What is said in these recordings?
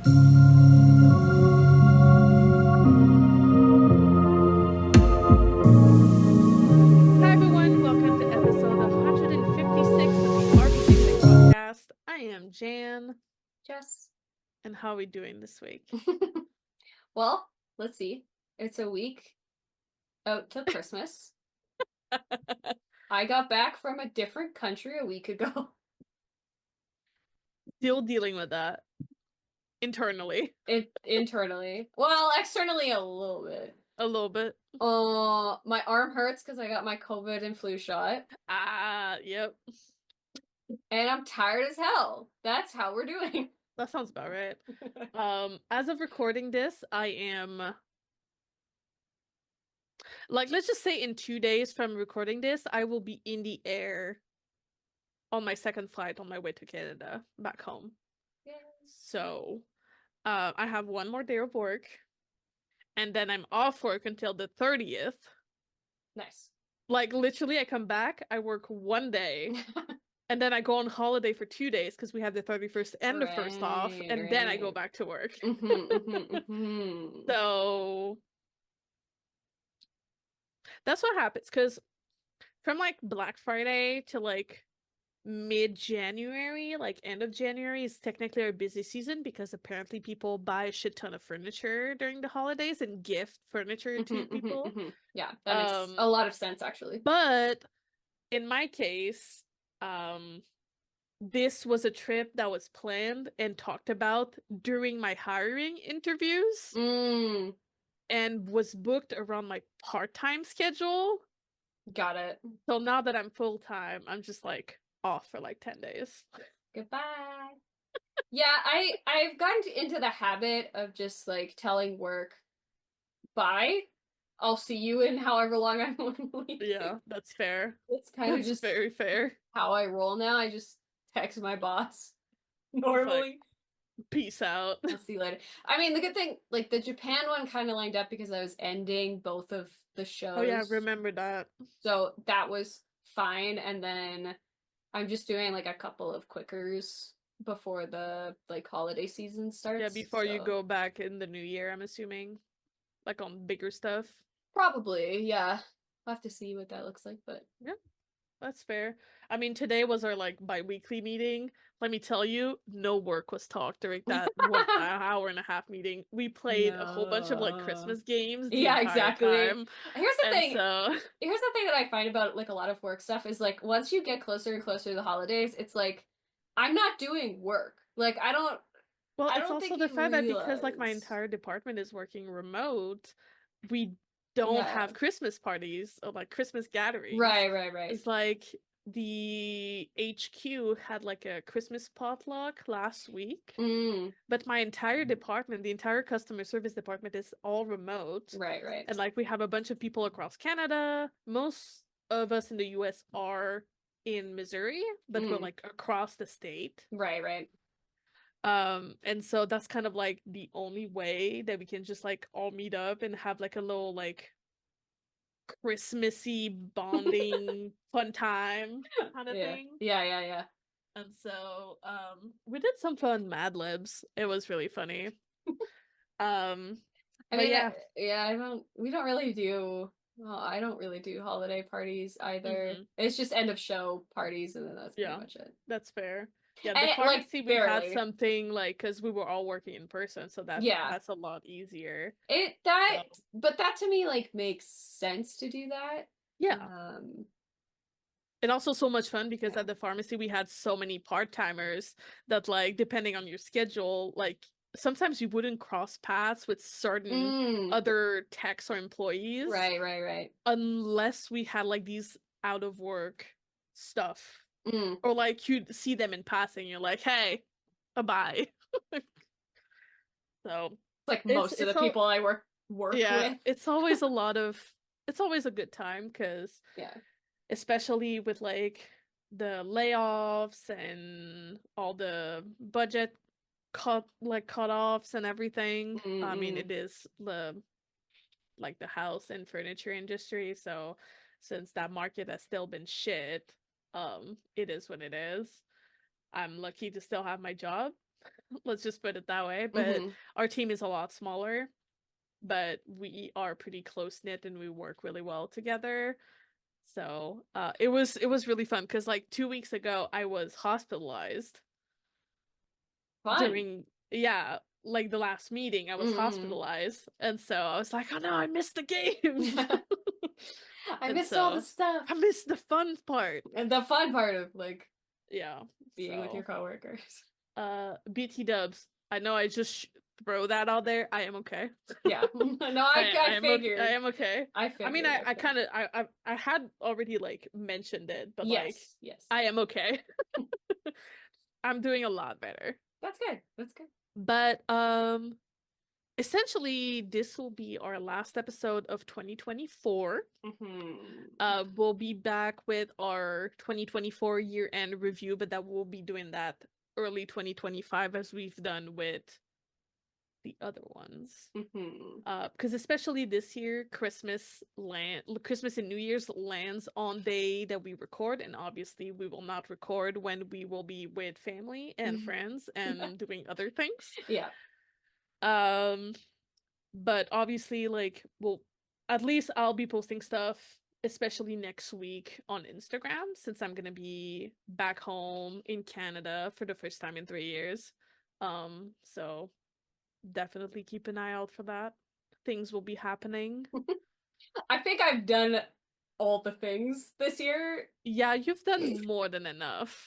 Hi everyone, welcome to episode 156 of the ArmyThinkTank podcast. I am Jan, Jess. and how are we doing this week? Well, let's see. It's a week out till Christmas. I got back from a different country a week ago. Still dealing with that internally Internally. Well, externally a little bit. a little bit. My arm hurts because I got my COVID and flu shot. Yep. And I'm tired as hell. That's how we're doing. That sounds about right. As of recording this, I am let's just say in 2 days from recording this, I will be in the air on my second flight on my way to Canada back home. Yeah. So, I have one more day of work, and then I'm off work until the 30th. Nice. Like, literally, I come back, I work one day, and then I go on holiday for 2 days because we have the 31st and the 1st off, and then I go back to work. So, that's what happens, because from, like, Black Friday to, like, mid-January, like end of January, is technically our busy season because apparently people buy a shit ton of furniture during the holidays and gift furniture to people. Yeah, that makes a lot of sense actually. But in my case, this was a trip that was planned and talked about during my hiring interviews and was booked around my part-time schedule. Got it. So now that I'm full-time, I'm just like off for like 10 days. Goodbye. Yeah, I've gotten into the habit of just like telling work, bye. I'll see you in however long I'm leaving. Yeah, that's fair. It's kind of That's just very fair. how I roll now. I just text my boss normally. Peace out. I'll see you later. I mean, the good thing, like the Japan one kind of lined up because I was ending both of the shows. Oh yeah, remember that. So that was fine. And then I'm just doing like a couple of quickers before the like holiday season starts. Yeah, before you go back in the new year, I'm assuming. Like on bigger stuff. Probably, yeah. I'll have to see what that looks like, but yeah, that's fair. I mean, today was our like bi-weekly meeting. Let me tell you, no work was talked during that 1 hour and a half meeting. We played a whole bunch of like Christmas games the yeah, entire exactly. time. Here's the And thing. so Here's the thing that I find about like a lot of work stuff is like once you get closer and closer to the holidays, it's like I'm not doing work. Like I don't it's also the fact that because like my realize. entire department is working remote, we don't have Christmas parties or like Christmas gatherings. Right. It's like the HQ had like a Christmas potluck last week, but my entire department, the entire customer service department, is all remote. Right. And like we have a bunch of people across Canada. Most of us in the US are in Missouri, but we're like across the state. Right. And so that's kind of like the only way that we can just like all meet up and have like a little like Christmassy bonding fun time kind of thing. Yeah. And so we did some fun Mad Libs. It was really funny. I mean, we don't really do well, I don't really do holiday parties either. It's just end of show parties and then that's pretty much it. That's fair. Yeah, the pharmacy we had something like because we were all working in person, so that's a lot easier. But that to me like makes sense to do that. Yeah. And also so much fun because at the pharmacy we had so many part-timers that like depending on your schedule, like sometimes you wouldn't cross paths with certain other techs or employees. Right. Unless we had like these out of work stuff. Or like you'd see them in passing, you're like, hey, bye. So it's like most of the people I work with. It's always it's always a good time because especially with like the layoffs and all the budget cut-offs and everything. I mean, it is the house and furniture industry, so since that market has still been shit, it is what it is. I'm lucky to still have my job. Let's just put it that way. But Mm-hmm. our team is a lot smaller, but we are pretty close-knit and we work really well together. So, it was really fun because like 2 weeks ago I was hospitalized Fun. during, yeah, like the last meeting I was Mm-hmm. hospitalized. And so I was like, oh no, I missed the games. I And missed all the so stuff. I missed the fun part. And the fun part of like Yeah. being with your So, coworkers. BT dubs. I know I just throw that out there. I am okay. Yeah. No, I I am okay. I figured. am okay. I I mean, figured. I Okay. kind of I had already like mentioned it, but like Yes. Yes. I am okay. I'm doing a lot better. That's good. That's good. But essentially this will be our last episode of 2024. Mm-hmm. We'll be back with our 2024 year-end review, but that we'll be doing that early 2025 as we've done with the other ones. Mm-hmm. Because especially this year, Christmas and New Year's lands on day that we record, and obviously we will not record when we will be with family and friends and doing other things. Yeah. Um, but obviously, like, well, at least I'll be posting stuff, especially next week on Instagram, since I'm gonna be back home in Canada for the first time in 3 years. So definitely keep an eye out for that. Things will be happening. I think I've done all the things this year. Yeah, you've done more than enough.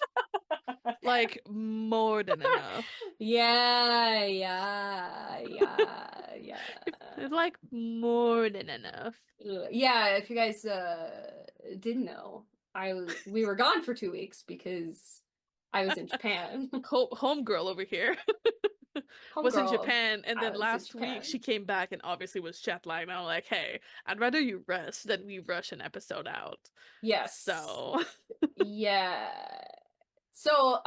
Like, more than enough. Yeah, yeah, yeah, yeah. Like, more than enough. Yeah, if you guys didn't know, we were gone for 2 weeks because I was in Japan. Homegirl over here was in Homegirl, Japan, and I then was in last week Japan. she came back and obviously was jet lagged. And I'm like, hey, I'd rather you rest than we rush an episode out. Yes. So, Yeah. So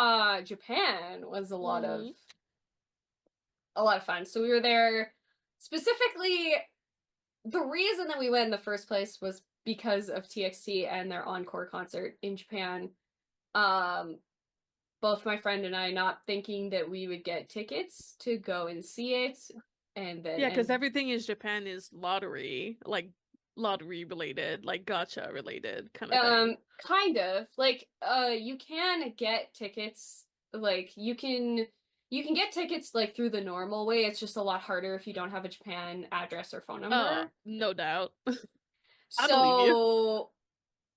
Japan was mm, a lot of fun. So we were there specifically. The reason that we went in the first place was because of TXT and their encore concert in Japan. Um, Both my friend and I not thinking that we would get tickets to go and see it, and then yeah, because everything in Japan is lottery, like lottery related, like gacha related kind of thing. kind of like you can get tickets, like you can get tickets like through the normal way. It's just a lot harder if you don't have a Japan address or phone Oh, number. no doubt. I believe you.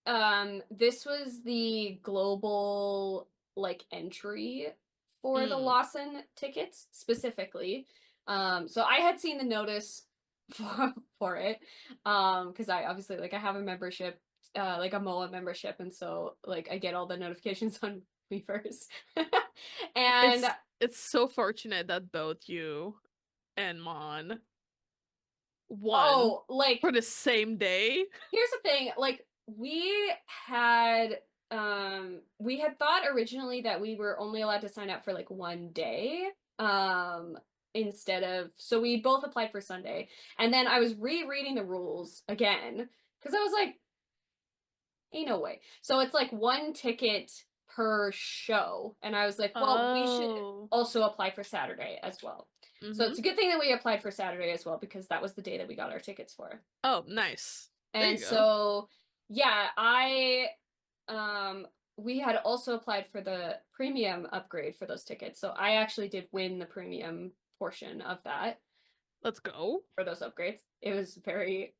So this was the global like entry for the Mm. Lawson tickets specifically. So I had seen the notice for it. Because I obviously like I have a membership, like a MOA membership, and so like I get all the notifications on Weavers. And It's so fortunate that both you and Mon won oh, like for the same day. here's the thing, like had we had thought originally that we were only allowed to sign up for like one day instead of, so we both applied for Sunday, and then I was rereading the rules again because I was like, ain't no way. So it's like one ticket per show, and I was like, well, we should Oh. also apply for Saturday as well. So Mm-hmm. it's a good thing that we applied for Saturday as well because that was the day that we got our tickets for. Oh, nice. There And you go. so, yeah, um, we had also applied for the premium upgrade for those tickets. So I actually did win the premium portion of that Let's go. for those upgrades. It was very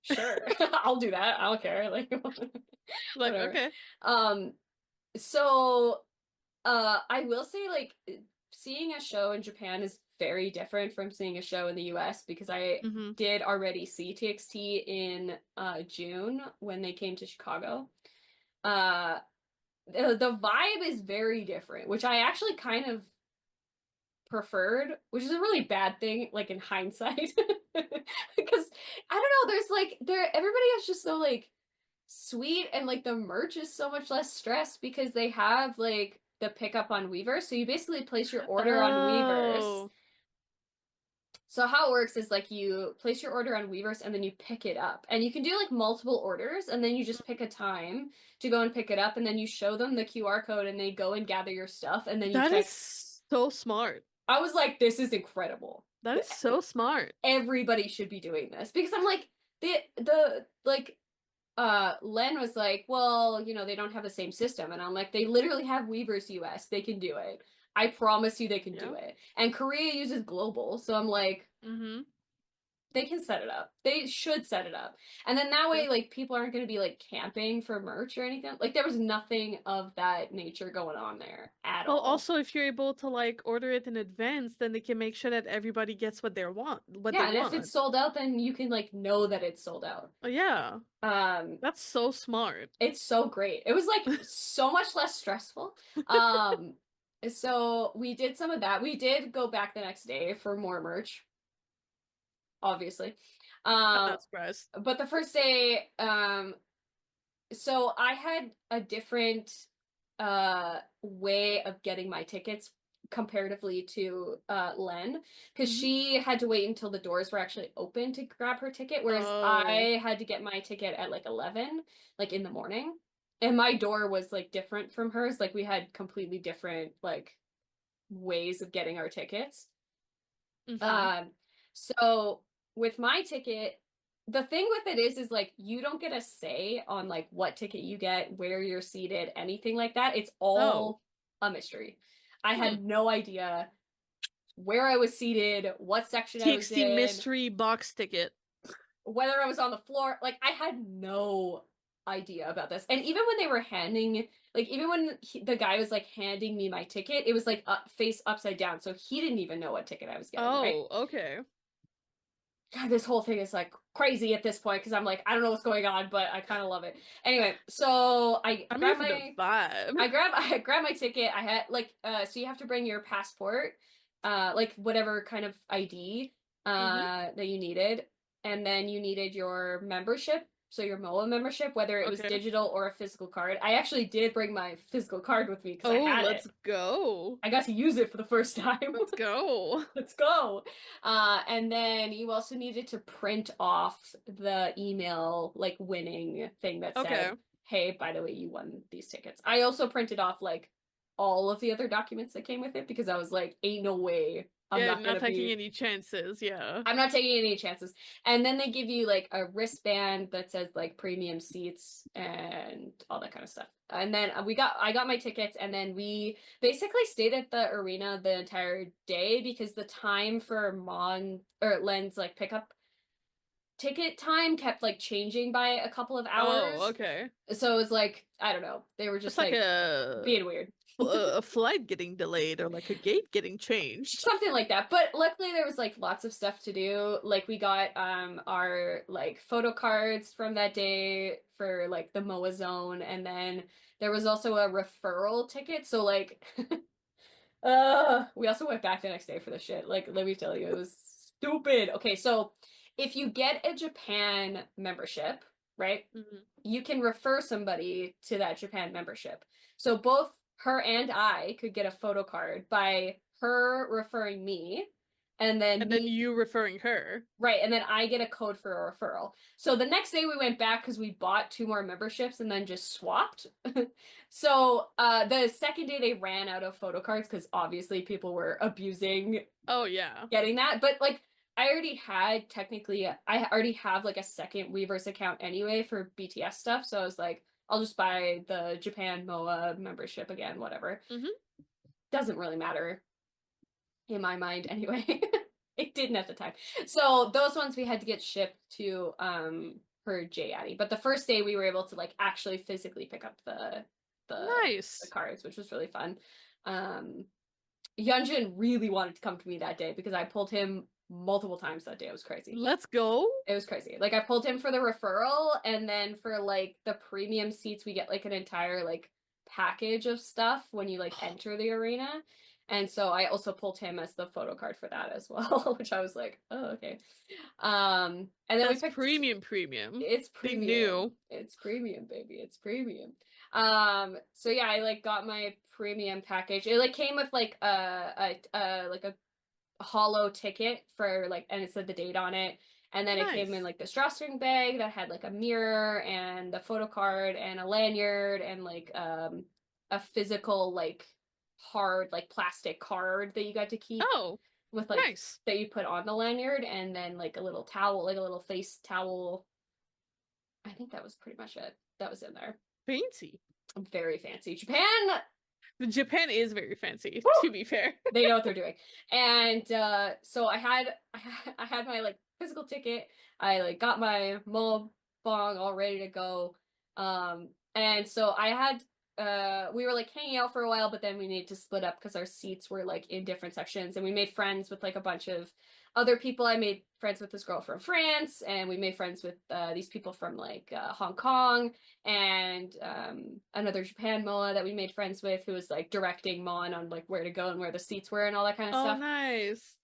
sure. I'll do that. I don't care. Like Like, whatever. okay. Um, so I will say like seeing a show in Japan is very different from seeing a show in the US because I Mm-hmm. did already see TXT in June when they came to Chicago. Uh the vibe is very different, which I actually kind of preferred, which is a really bad thing like in hindsight. Because I don't know, there's like everybody is just so like sweet, and like the merch is so much less stress because they have like the pickup on Weavers. So you basically place your order on Weavers. Oh. So how it works is like you place your order on Weavers and then you pick it up. And you can do like multiple orders and then you just pick a time to go and pick it up, and then you show them the QR code and they go and gather your stuff and then you That check. is so smart. I was like, this is incredible. That is so smart. Everybody should be doing this because I'm like Len was like, well, you know, they don't have the same system. And I'm like, they literally have Weverse US. They can do it. I promise you they can do it. And Korea uses global. So I'm like, they can set it up. They should set it up. And then that way, like, people aren't going to be like camping for merch or anything. Like, there was nothing of that nature going on there at Well, all. also, if you're able to like order it in advance, then they can make sure that everybody gets what they want. Yeah, and if it's sold out, then you can like know that it's sold out. Oh, yeah. That's so smart. It's so great. It was like so much less stressful. So we did some of that. We did go back the next day for more merch, obviously. I'm not surprised. But the first day, so I had a different way of getting my tickets comparatively to Len, because she had to wait until the doors were actually open to grab her ticket, whereas I had to get my ticket at like 11, like in the morning. And my door was like different from hers. Like we had completely different like ways of getting our tickets. So with my ticket, the thing with it is like you don't get a say on like what ticket you get, where you're seated, anything like that. It's all a mystery. I had no idea where I was seated, what section I was in. TXT mystery box ticket. Whether I was on the floor, like I had no idea about this. And even when they were handing, like even when the guy was like handing me my ticket, it was like face upside down, so he didn't even know what ticket I was getting. Right? Okay. God, this whole thing is like crazy at this point because I'm like, I don't know what's going on, but I kind of love it. Anyway, so I grabbed I grabbed my ticket. I had like so you have to bring your passport, like whatever kind of ID that you needed, and then you needed your membership. So your MOA membership, whether it was digital or a physical card. I actually did bring my physical card with me because I had it. Let's go. I got to use it for the first time. Let's go. Let's go. And then you also needed to print off the email, like winning thing that said, hey, by the way, you won these tickets. I also printed off like all of the other documents that came with it because I was like, ain't no way. I'm not taking any chances. Yeah. I'm not taking any chances. And then they give you like a wristband that says like premium seats and all that kind of stuff. And then I got my tickets, and then we basically stayed at the arena the entire day because the time for Len's like pickup ticket time kept like changing by a couple of hours. So it was like, I don't know. They were just like being weird. A flight getting delayed or like a gate getting changed. Something like that. But luckily there was like lots of stuff to do. Like we got our like photo cards from that day for like the MOA zone, and then there was also a referral ticket. So like we also went back the next day for the shit. Like let me tell you, it was stupid. Okay, so if you get a Japan membership, right? You can refer somebody to that Japan membership. So both her and I could get a photo card by her referring me, and then you referring her. Right, and then I get a code for a referral. So the next day we went back because we bought 2 more memberships and then just swapped. So the second day they ran out of photo cards because obviously people were abusing getting that. But like I already have like a second Weverse account anyway for BTS stuff. So I was like, I'll just buy the Japan MOA membership again, whatever. Doesn't really matter in my mind anyway. It didn't at the time. So those ones we had to get shipped to her J-Addy. But the first day we were able to like actually physically pick up the cards, which was really fun. Hyunjin really wanted to come to me that day because I pulled him multiple times that day. It was crazy. Let's go. It was crazy. Like I pulled him for the referral, and then for like the premium seats we get like an entire like package of stuff when you like enter the arena. And so I also pulled him as the photo card for that as well, which I was like, oh, okay. And then we picked premium. It's premium. It's premium, baby. It's premium. So yeah, I like got my premium package. It like came with like a hollow ticket for like, and it said the date on it. And then it came in like this drawstring bag that had like a mirror and the photo card and a lanyard and like a physical like hard like plastic card that you got to keep with like nice. that you put on the lanyard, and then like a little towel, like a little face towel. I think that was pretty much it. That was in there. Fancy. Very fancy. Japan is very fancy, Woo! to be fair. They know what they're doing. And so I had my like physical ticket. I like got my mo bong all ready to go. And so I had we were like hanging out for a while, but then we needed to split up because our seats were like in different sections, and we made friends with like a bunch of other people. I made friends with this girl from France, and we made friends with these people from like Hong Kong, and another Japan MOA that we made friends with, who was like directing Mon on like where to go and where the seats were and all that kind of stuff. Oh, nice.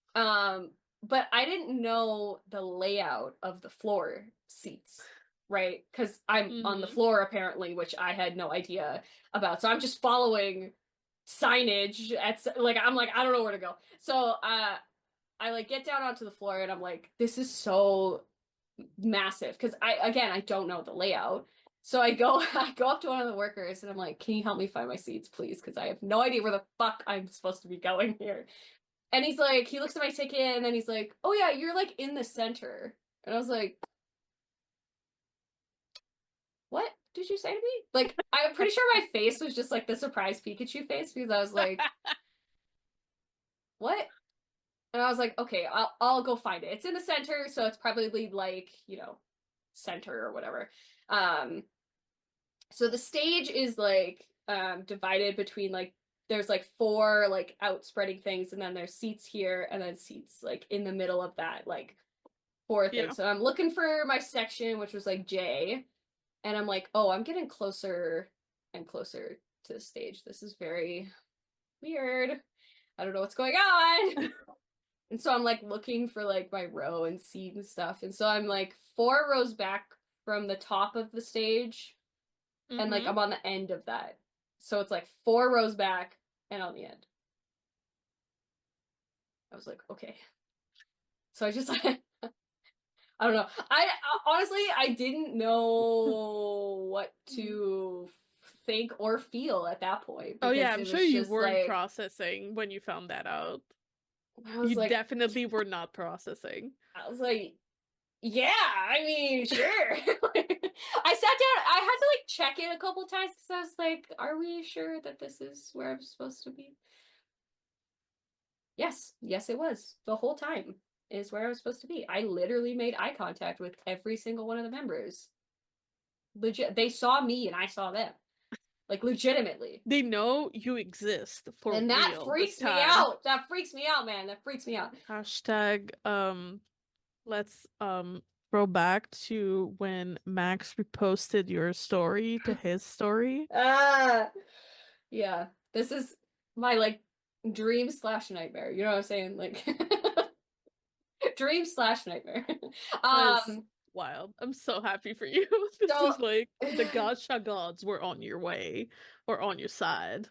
But I didn't know the layout of the floor seats, right? Because I'm on the floor apparently, which I had no idea about. So I'm just following signage at like I'm like I don't know where to go. So I like get down onto the floor, and I'm like, this is so massive because I don't know the layout. So I go up to one of the workers, and I'm like, can you help me find my seats, please? Because I have no idea where the fuck I'm supposed to be going here. And he's like, he looks at my ticket, and then he's like, oh yeah, you're like in the center. And I was like, what did you say to me? Like, I'm pretty sure my face was just like the surprised Pikachu face, because I was like, what? And I was like, okay, I'll go find it. It's in the center, so it's probably like, you know, center or whatever. So the stage is like divided between like there's like 4 like outspreading things, and then there's seats here, and then seats like in the middle of that like 4 things. Yeah. So I'm looking for my section, which was like J, and I'm like, oh, I'm getting closer and closer to the stage. This is very weird. I don't know what's going on. And so I'm like looking for like my row and seat and stuff. And so I'm like 4 rows back from the top of the stage. And like I'm on the end of that. So it's like 4 rows back and on the end. I was like, okay. So I just like I don't know. I honestly I didn't know what to think or feel at that point. Oh yeah, I'm sure you weren't like, processing when you found that out. You like, definitely were not processing. I was like, yeah, I mean, sure. I sat down, I had to like check it a couple times because I was like, are we sure that this is where I'm supposed to be? Yes, it was. The whole time is where I was supposed to be. I literally made eye contact with every single one of the members. Legit, they saw me and I saw them. Like, legitimately. They know you exist for and that real freaks me out. That freaks me out, man. That freaks me out. Hashtag, let's, throw back to when Max reposted your story to his story. Yeah. This is my, like, dream/nightmare. You know what I'm saying? Like, dream/nightmare. That's wild. I'm so happy for you. This is like the gacha gods were on your way or on your side.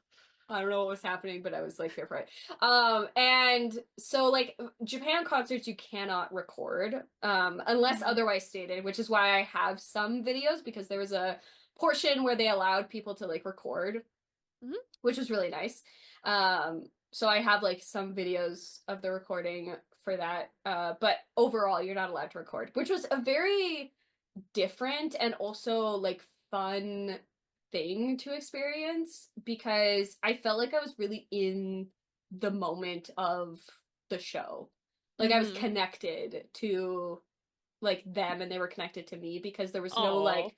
I don't know what was happening, but I was like here for it. And so like Japan concerts you cannot record unless otherwise stated, which is why I have some videos, because there was a portion where they allowed people to like record, which was really nice. So I have like some videos of the recording for that. But overall you're not allowed to record, which was a very different and also like fun thing to experience, because I felt like I was really in the moment of the show. Like I was connected to like them, and they were connected to me, because there was no like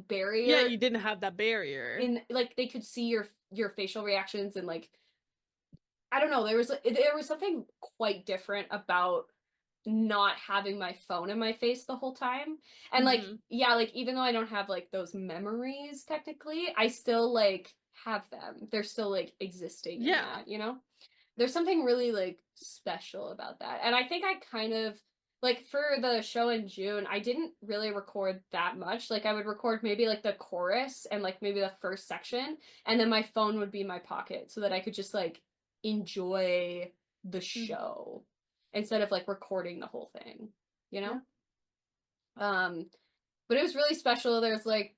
barrier. Yeah, you didn't have that barrier. In like they could see your facial reactions, and like I don't know, there was something quite different about not having my phone in my face the whole time. And like yeah, like even though I don't have like those memories technically, I still like have them. They're still like existing in that, you know? There's something really like special about that. And I think I kind of like for the show in June, I didn't really record that much. Like I would record maybe like the chorus and like maybe the first section, and then my phone would be in my pocket so that I could just like enjoy the show instead of like recording the whole thing, you know? But it was really special. There's like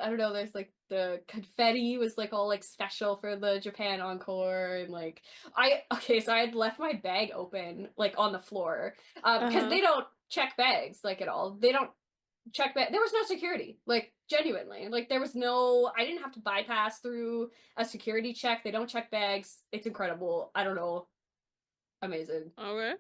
I don't know, there's like the confetti was like all like special for the Japan encore, and like so I had left my bag open like on the floor because Uh-huh. they don't check bags like at all. They don't check bag. There was no security, like genuinely. Like there was no, I didn't have to bypass through a security check. They don't check bags. It's incredible. I don't know. Amazing. Okay.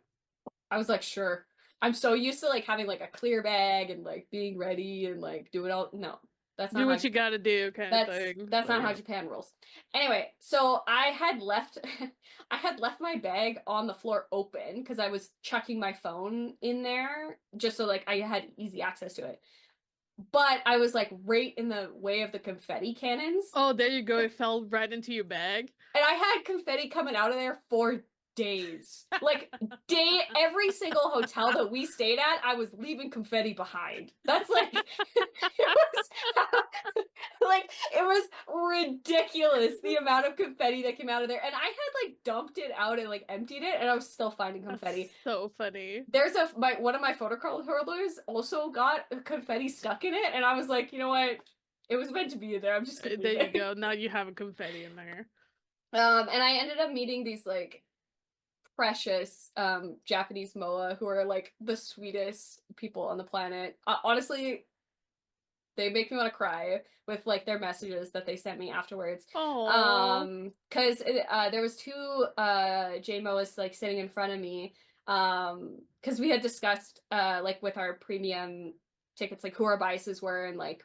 I was like, sure. I'm so used to like having like a clear bag and like being ready and like doing all, no. That's Do not what how you gotta do kind of thing. that's not how Like, Japan rolls. Anyway, so I had left I had left my bag on the floor open because I was chucking my phone in there just so like I had easy access to it. But I was like right in the way of the confetti cannons. oh, there you go. It fell right into your bag. And I had confetti coming out of there for days. Like every single hotel that we stayed at, I was leaving confetti behind. That's like it was like it was ridiculous the amount of confetti that came out of there. And I had like dumped it out and like emptied it and I was still finding confetti. That's so funny. There's one of my photo card holders also got confetti stuck in it, and I was like, you know what? It was meant to be in there. I'm just gonna There leave you it. go. Now you have a confetti in there. And I ended up meeting these like precious Japanese MOA who are like the sweetest people on the planet. Honestly, they make me want to cry with like their messages that they sent me afterwards. Oh. Because there was two JMOs like sitting in front of me. Because we had discussed like with our premium tickets like who our biases were and like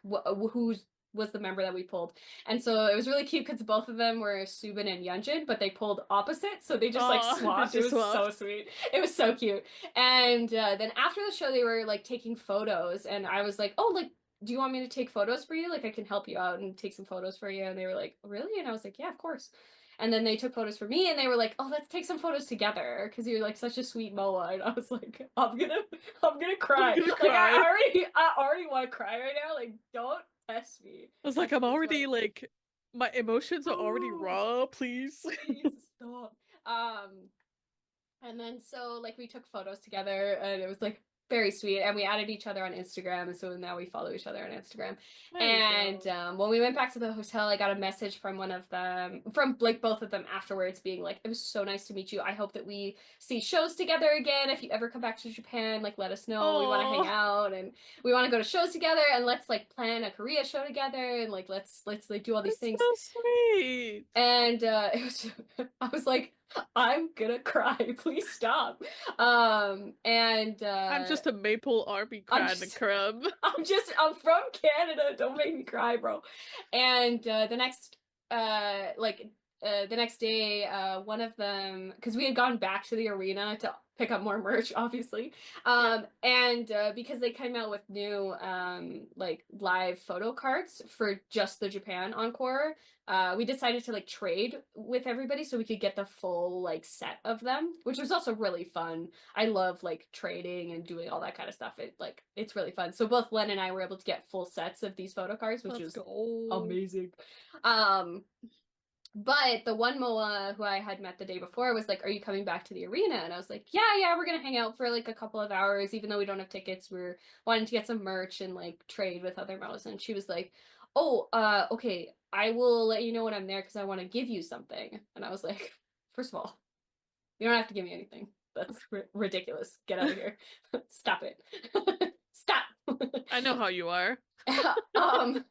who's was the member that we pulled. And so it was really cute because both of them were Subin and Yunjin, but they pulled opposite, so they just like Oh, they swapped. It just was so swapped. sweet. It was so cute. And then after the show, they were like taking photos, and I was like, "Oh, like do you want me to take photos for you? Like I can help you out and take some photos for you." And they were like, "Really?" And I was like, "Yeah, of course." And then they took photos for me and they were like, "Oh, let's take some photos together because you're like such a sweet Moa." And I was like, I'm gonna I'm cry. gonna Like cry. I already want to cry right now. Like don't test me I was like, I'm this already much. like, my emotions are already Oh, raw, please. please stop. And then so like we took photos together and it was like very sweet and we added each other on Instagram and so now we follow each other on Instagram. There you And go. when we went back to the hotel, I got a message from one of them from like both of them afterwards being like, "It was so nice to meet you. I hope that we see shows together again. If you ever come back to Japan, like let us know. We want to hang Oh, out and we want to go to shows together and let's like plan a Korea show together and like let's like do all these that's things." so sweet. And it was I was like, I'm gonna cry. Please stop. And I'm just a maple army I'm kind of just crumb. I'm from Canada. Don't make me cry, bro. And the next day, one of them, because we had gone back to the arena to pick up more merch, obviously. Yeah. And because they came out with new like live photo cards for just the Japan encore, we decided to like trade with everybody so we could get the full like set of them, which was also really fun. I love like trading and doing all that kind of stuff. It's really fun. So both Len and I were able to get full sets of these photo cards, which Let's was go. amazing. Um, but the one Moa who I had met the day before was like, "Are you coming back to the arena?" And I was like, "Yeah, we're gonna hang out for like a couple of hours, even though we don't have tickets. We're wanting to get some merch and like trade with other Moas." And she was like, "Oh, okay, I will let you know when I'm there because I want to give you something." And I was like, "First of all, you don't have to give me anything. That's ridiculous. Get out of here. Stop it. Stop." I know how you are. um,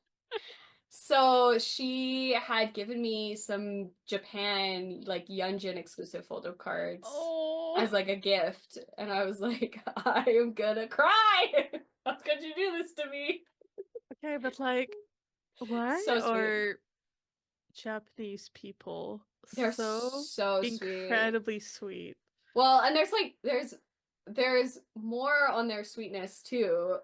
so she had given me some Japan like Yunjin exclusive photo cards Oh. as like a gift, and I was like, I am gonna cry. How could you do this to me? Okay, but like, why So sweet. are Japanese people They're so so sweet. incredibly sweet? Well, and there's more on their sweetness too.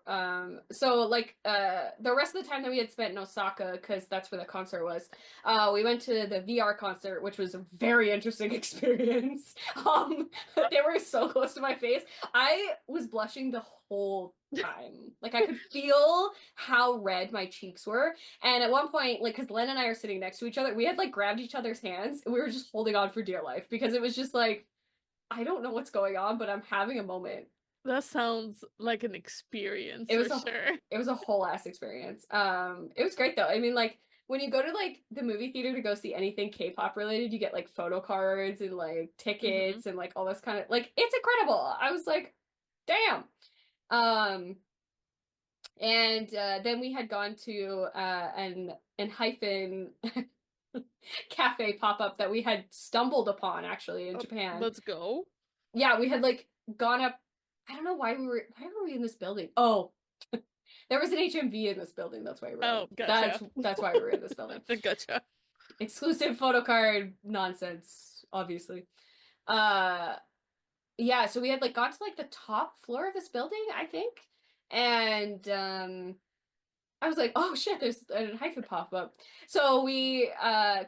So like the rest of the time that we had spent in Osaka, because that's where the concert was, we went to the VR concert, which was a very interesting experience. They were so close to my face. I was blushing the whole time. Like I could feel how red my cheeks were. And at one point, like, because Len and I are sitting next to each other, we had like grabbed each other's hands and we were just holding on for dear life because it was just like I don't know what's going on, but I'm having a moment. That sounds like an experience It for was a sure. it was a whole ass experience. It was great though. I mean, like when you go to like the movie theater to go see anything K-pop related, you get like photo cards and like Hmm. tickets and like all this kind of like it's incredible. I was like, damn. Um, and then we had gone to an hyphen cafe pop-up that we had stumbled upon actually in Japan. Let's go. Yeah, we had like gone up. I don't know why were we in this building? Oh, there was an HMV in this building. That's why we were Oh, in. gotcha. That's why we were in this building. Gotcha. Exclusive photo card nonsense, obviously. Uh yeah, so we had like gone to like the top floor of this building, I think. And I was like, oh shit, there's a hyphen pop up. So we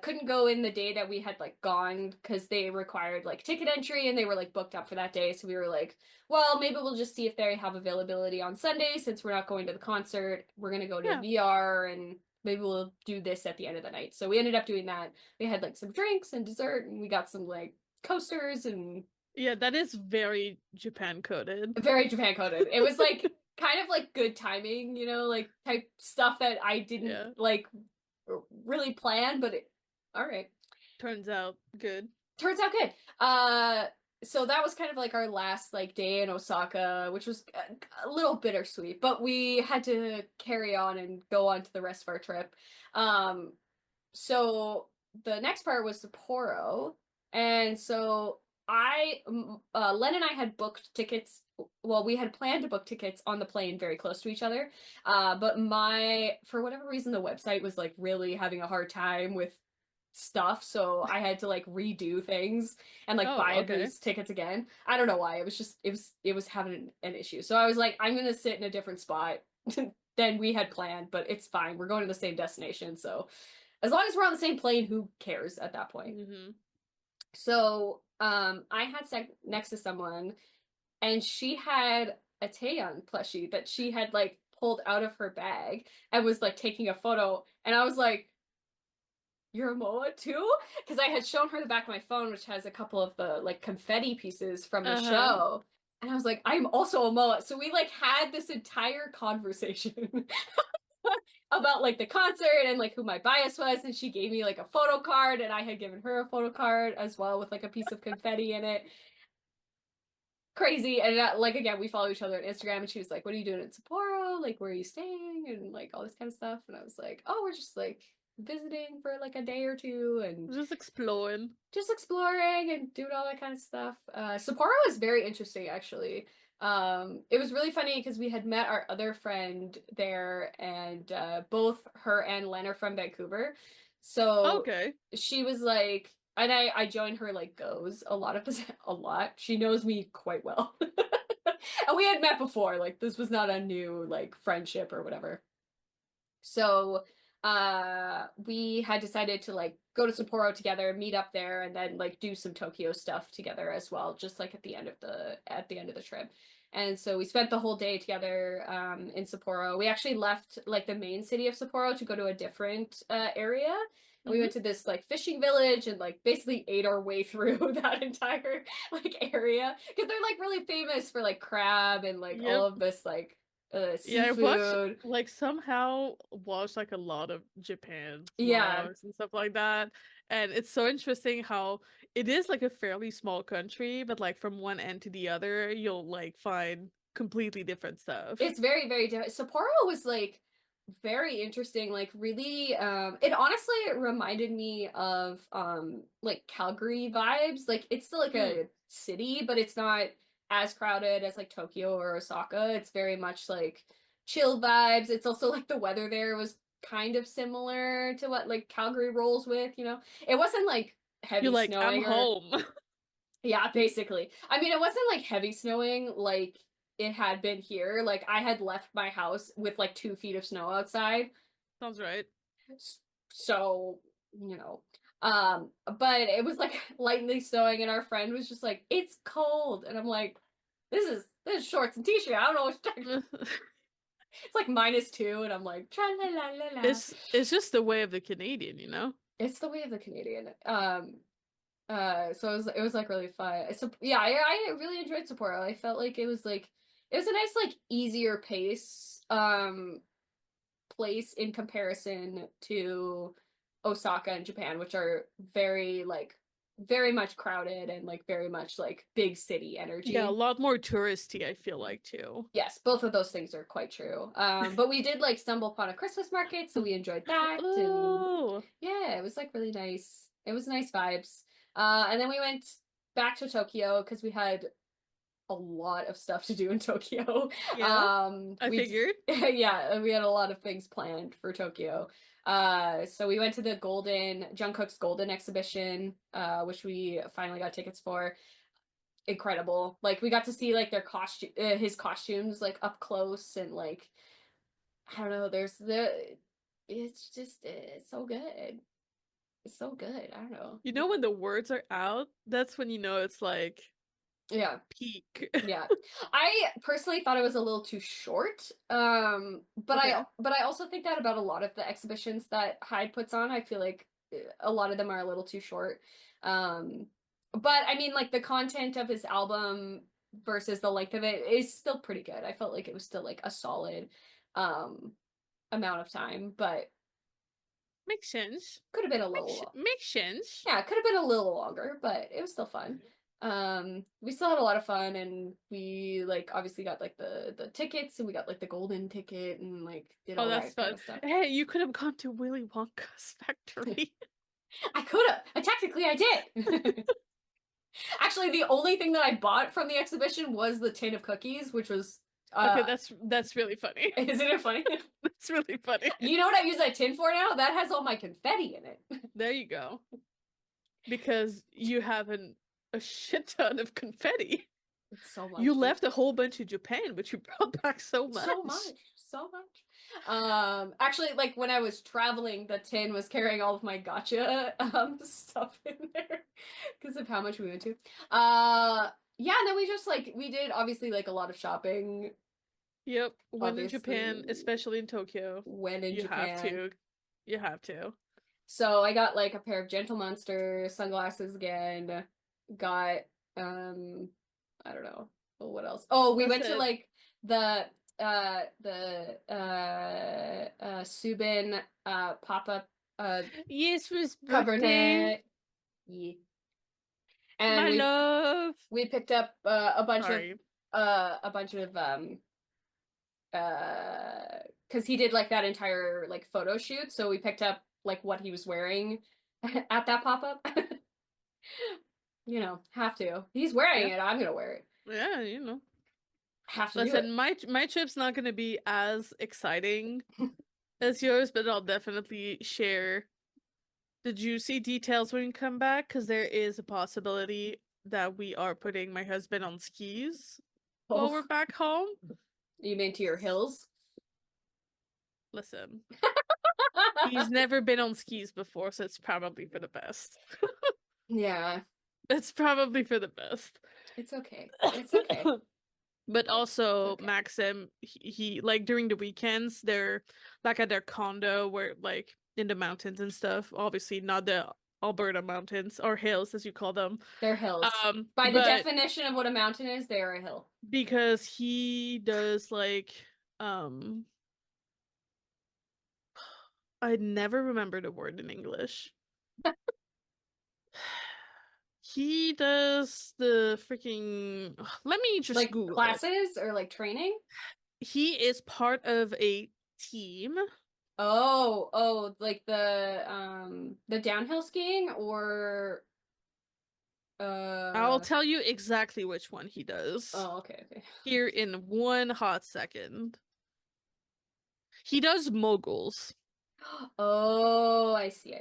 couldn't go in the day that we had like gone because they required like ticket entry and they were like booked up for that day. So we were like, well, maybe we'll just see if they have availability on Sunday since we're not going to the concert. We're gonna go to Yeah. VR and maybe we'll do this at the end of the night. So we ended up doing that. We had like some drinks and dessert and we got some like coasters and Yeah, that is very Japan coded. very Japan coded. It was like kind of like good timing, you know, like type stuff that I didn't Yeah. like really plan, but all right. Turns out good. Turns out good. So that was kind of like our last like day in Osaka, which was a little bittersweet, but we had to carry on and go on to the rest of our trip. Um, so the next part was Sapporo, and so Len and I had booked tickets. Well, we had planned to book tickets on the plane very close to each other. But for whatever reason, the website was like really having a hard time with stuff, so I had to like redo things and like Oh, buy okay. these tickets again. I don't know why. It was having an issue. So I was like, I'm gonna sit in a different spot than we had planned, but it's fine. We're going to the same destination, so as long as we're on the same plane, who cares at that point? Hmm. So I had sat next to someone and she had a Taeyang plushie that she had like pulled out of her bag and was like taking a photo, and I was like, you're a Moa too? Because I had shown her the back of my phone, which has a couple of the like confetti pieces from the Uh-huh. show. And I was like, I'm also a Moa. So we like had this entire conversation about like the concert and like who my bias was. And she gave me like a photo card, and I had given her a photo card as well with like a piece of confetti in it. Crazy. And like again, we follow each other on Instagram, and she was like, what are you doing in Sapporo? Like, where are you staying? And like all this kind of stuff. And I was like, oh, we're just like visiting for like a day or two and Just exploring. just exploring and doing all that kind of stuff. Sapporo was very interesting actually. It was really funny because we had met our other friend there, and both her and Len are from Vancouver. So Okay. she was like, and I joined her like goes a lot of this, a lot. She knows me quite well. And we had met before, like this was not a new like friendship or whatever. So we had decided to like go to Sapporo together, meet up there, and then like do some Tokyo stuff together as well, just like at the end of the trip. And so we spent the whole day together in Sapporo. We actually left like the main city of Sapporo to go to a different area. And we went Hmm. to this like fishing village and like basically ate our way through that entire like area because they're like really famous for like crab and like all Yep. of this like Yeah, I watched seafood. like somehow watched like a lot of Japan's Yeah, vlogs and stuff like that. And it's so interesting how it is like a fairly small country, but like from one end to the other, you'll like find completely different stuff. it's very, very different. Sapporo was like very interesting, like really it honestly reminded me of like Calgary vibes. Like it's still like Mm. a city, but it's not as crowded as like Tokyo or Osaka. It's very much like chill vibes. It's also like the weather there was kind of similar to what like Calgary rolls with, you know. It wasn't like You're heavy like, I'm snowing or home. yeah, basically. I mean, it wasn't like heavy snowing like it had been here. Like I had left my house with like 2 feet of snow outside. Sounds right. So, you know. But it was like lightly snowing and our friend was just like, it's cold. And I'm like, this is shorts and t-shirt. I don't know what you're talking about. It's like -2, and I'm like, tra la la la la. It's just the way of the Canadian, you know? It's the way of the Canadian. So it was like really fun. So yeah, I really enjoyed Sapporo. I felt like it was like it was a nice like easier pace place in comparison to Osaka and Japan, which are very like very much crowded and like very much like big city energy. Yeah, a lot more touristy, I feel like too. Yes, both of those things are quite true. But we did like stumble upon a Christmas market, so we enjoyed that. Oh, And yeah, it was like really nice. It was nice vibes. And then we went back to Tokyo because we had a lot of stuff to do in Tokyo. yeah, I figured. Yeah, we had a lot of things planned for Tokyo. So we went to the Jungkook's Golden exhibition, which we finally got tickets for. Incredible. Like we got to see like his costumes like up close and like I don't know, it's so good. It's so good. I don't know. You know when the words are out, that's when you know it's like Yeah. peak. Yeah. I personally thought it was a little too short. But Okay. I also think that about a lot of the exhibitions that Hyde puts on. I feel like a lot of them are a little too short. But I mean like the content of his album versus the length of it is still pretty good. I felt like it was still like a solid amount of time, but Makes sense. could have been a little Makes sense. yeah, it could have been a little longer, but it was still fun. We still had a lot of fun, and we like obviously got like the tickets, and we got like the golden ticket, and like did Oh, all that's that kind fun. of stuff. Hey, you could have gone to Willy Wonka's factory. I could have. Technically, I did. Actually, the only thing that I bought from the exhibition was the tin of cookies, which was Okay, that's really funny. isn't it funny? That's really funny. You know what I use that tin for now? That has all my confetti in it. There you go. Because you have a shit ton of confetti. It's so much. You left a whole bunch of Japan, but you brought back so much. So much. Actually, like when I was traveling, the tin was carrying all of my gotcha stuff in there because of how much we went to. Yeah, and then we just like we did obviously like a lot of shopping. Yep, when in Obviously, Japan, especially in Tokyo, when in you Japan. have to. You have to. So I got like a pair of Gentle Monster sunglasses again. Got I don't know. Well, what else? Oh, we went to like the Subin pop-up yes, was Cabernet. Yeah. And my love. We picked up a bunch Sorry. of because he did like that entire like photo shoot, so we picked up like what he was wearing at that pop-up. You know, have to. He's wearing it, I'm gonna wear it. Yeah, you know. Have to Listen, do it. my trip's not gonna be as exciting as yours, but I'll definitely share the juicy details when we come back, because there is a possibility that we are putting my husband on skis while we're back home. You mean to your hills? Listen. He's never been on skis before, so it's probably for the best. Yeah. It's probably for the best. It's okay. It's okay. But also, okay. Maxim, he like during the weekends, they're like at their condo where like in the mountains and stuff. Obviously, not the Alberta mountains or hills as you call them. They're hills. By the definition of what a mountain is, they are a hill. Because he does like I never remember the word in English. He does the freaking let me just like Google classes or like training? He is part of a team. Oh, like the downhill skiing or I'll tell you exactly which one he does. Oh, okay. Here in one hot second. He does moguls. Oh, I see.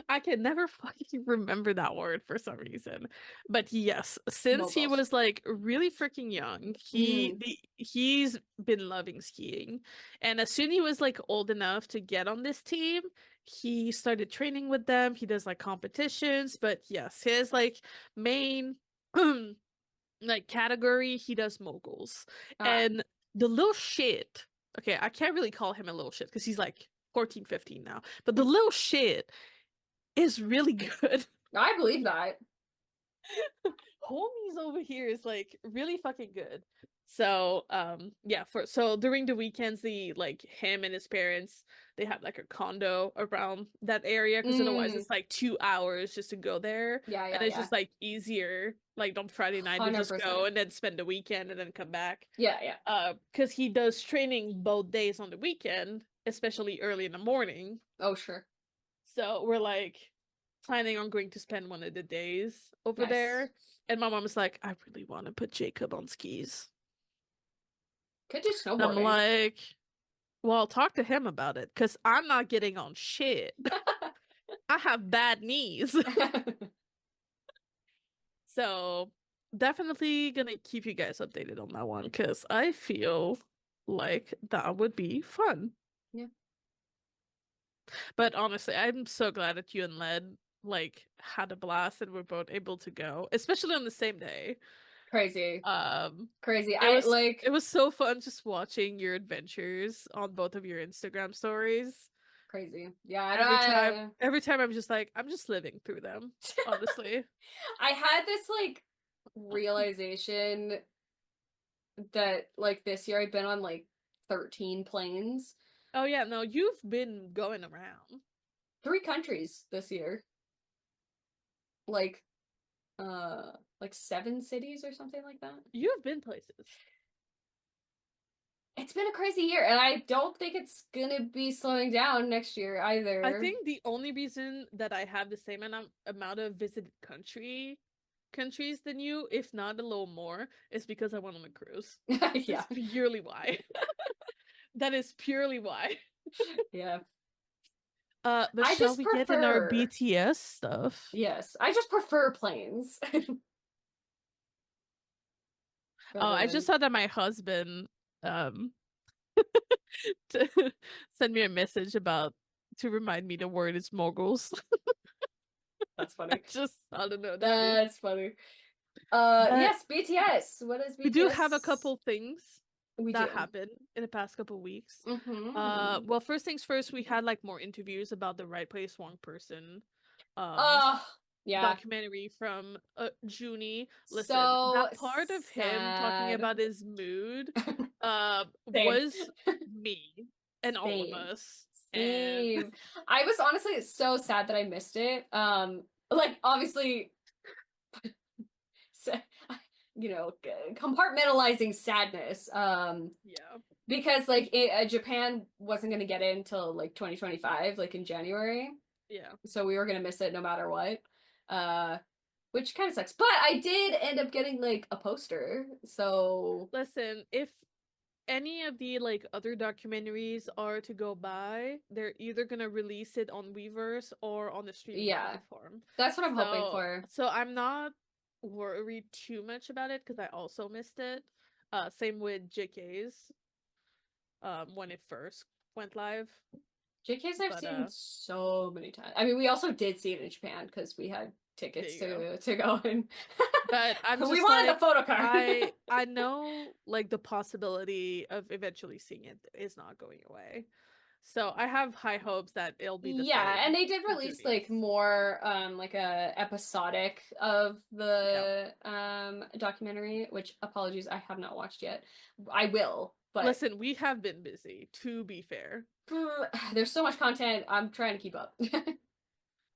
I can never fucking remember that word for some reason. But yes, since he was like really freaking young, he's been loving skiing. And as soon as he was like old enough to get on this team, he started training with them. He does like competitions, but yes, his like main like category, he does moguls. And the little shit, okay, I can't really call him a little shit because he's like 14, 15 now. But the little shit is really good. I believe that. Homies over here is like really fucking good. So yeah, so during the weekends, like him and his parents, they have like a condo around that area because otherwise Mm, it's like 2 hours just to go there. yeah, And yeah, it's yeah. just like easier like on Friday night to just go 100%. and then spend the weekend and then come back. Yeah, yeah. Because he does training both days on the weekend, especially early in the morning. Oh, sure. So we're like planning on going to spend one of the days over Nice. there. And my mom is like, I really want to put Jacob on skis. Could do And I'm snowboarding. like, well, I'll talk to him about it because I'm not getting on shit. I have bad knees. So definitely gonna keep you guys updated on that one because I feel like that would be fun. Yeah. But honestly, I'm so glad that you and Led like had a blast and were both able to go, especially on the same day. Crazy. Crazy. It I was like it was so fun just watching your adventures on both of your Instagram stories. crazy. Yeah, Every time I'm just like, I'm just living through them, honestly. I had this like realization that like this year I've been on like 13 planes. Oh yeah, no, you've been going around. 3 countries this year. Like like 7 cities or something like that. You've been places. It's been a crazy year, and I don't think it's gonna be slowing down next year I either. think the only reason that I have the same amount of visited countries than you, if not a little more, is because I went on a cruise. Yeah. That's purely why. That is purely why. Yeah. But I shall just we get in our prefer, BTS stuff? yes, I just prefer planes Oh, rather I just than, saw that my husband um sent me a message about to remind me the word is moguls. that's I funny. just saw the That's notification. funny. But Yes, BTS. What is we do have a BTS? couple things We that do. happened in the past couple weeks. Mm-hmm. Well, first things first, we had like more interviews about the Right Place, Wrong Person um Oh, yeah. documentary from Junie. Listen, So that part of him talking sad. about his mood Same. was me and all of Same. us. And Same. I was honestly so sad that I missed it. Like obviously, sa- compartmentalizing sadness. yeah, Because like Japan wasn't gonna get it until like 2025, like in January. yeah. So we were gonna miss it no matter what. Uh, which kind of sucks. But I did end up getting like a poster. So Listen, if any of the like other documentaries are to go by, they're either gonna release it on Weverse or on the streaming yeah, platform. that's what I'm hoping So for. so I'm not worried too much about it because I also missed it. Same with JK's when it first went live. JK's I've But seen so many times. I mean, we also did see it in Japan because we had there tickets you go. to go and But I'm we just wanted the like photo card. I know like the possibility of eventually seeing it is not going away. So I have high hopes that it'll be the Yeah, and same they did for release like Junie's. more like a episodic of Yeah. the documentary, which apologies, I have not watched yet. I will, but Listen, we have been busy, to be fair. there's so much content. I'm trying to keep up.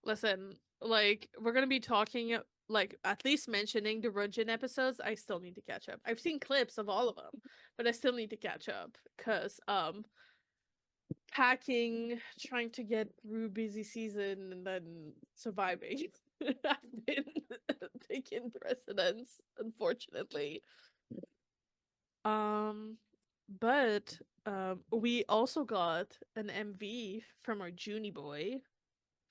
Listen, like we're gonna be talking like at least mentioning the Rujin episodes. I still need to catch up. I've seen clips of all of them, but I still need to catch up because packing, trying to get through busy season and then surviving have been taking precedence, unfortunately. Um, but we also got an MV from our Junie boy.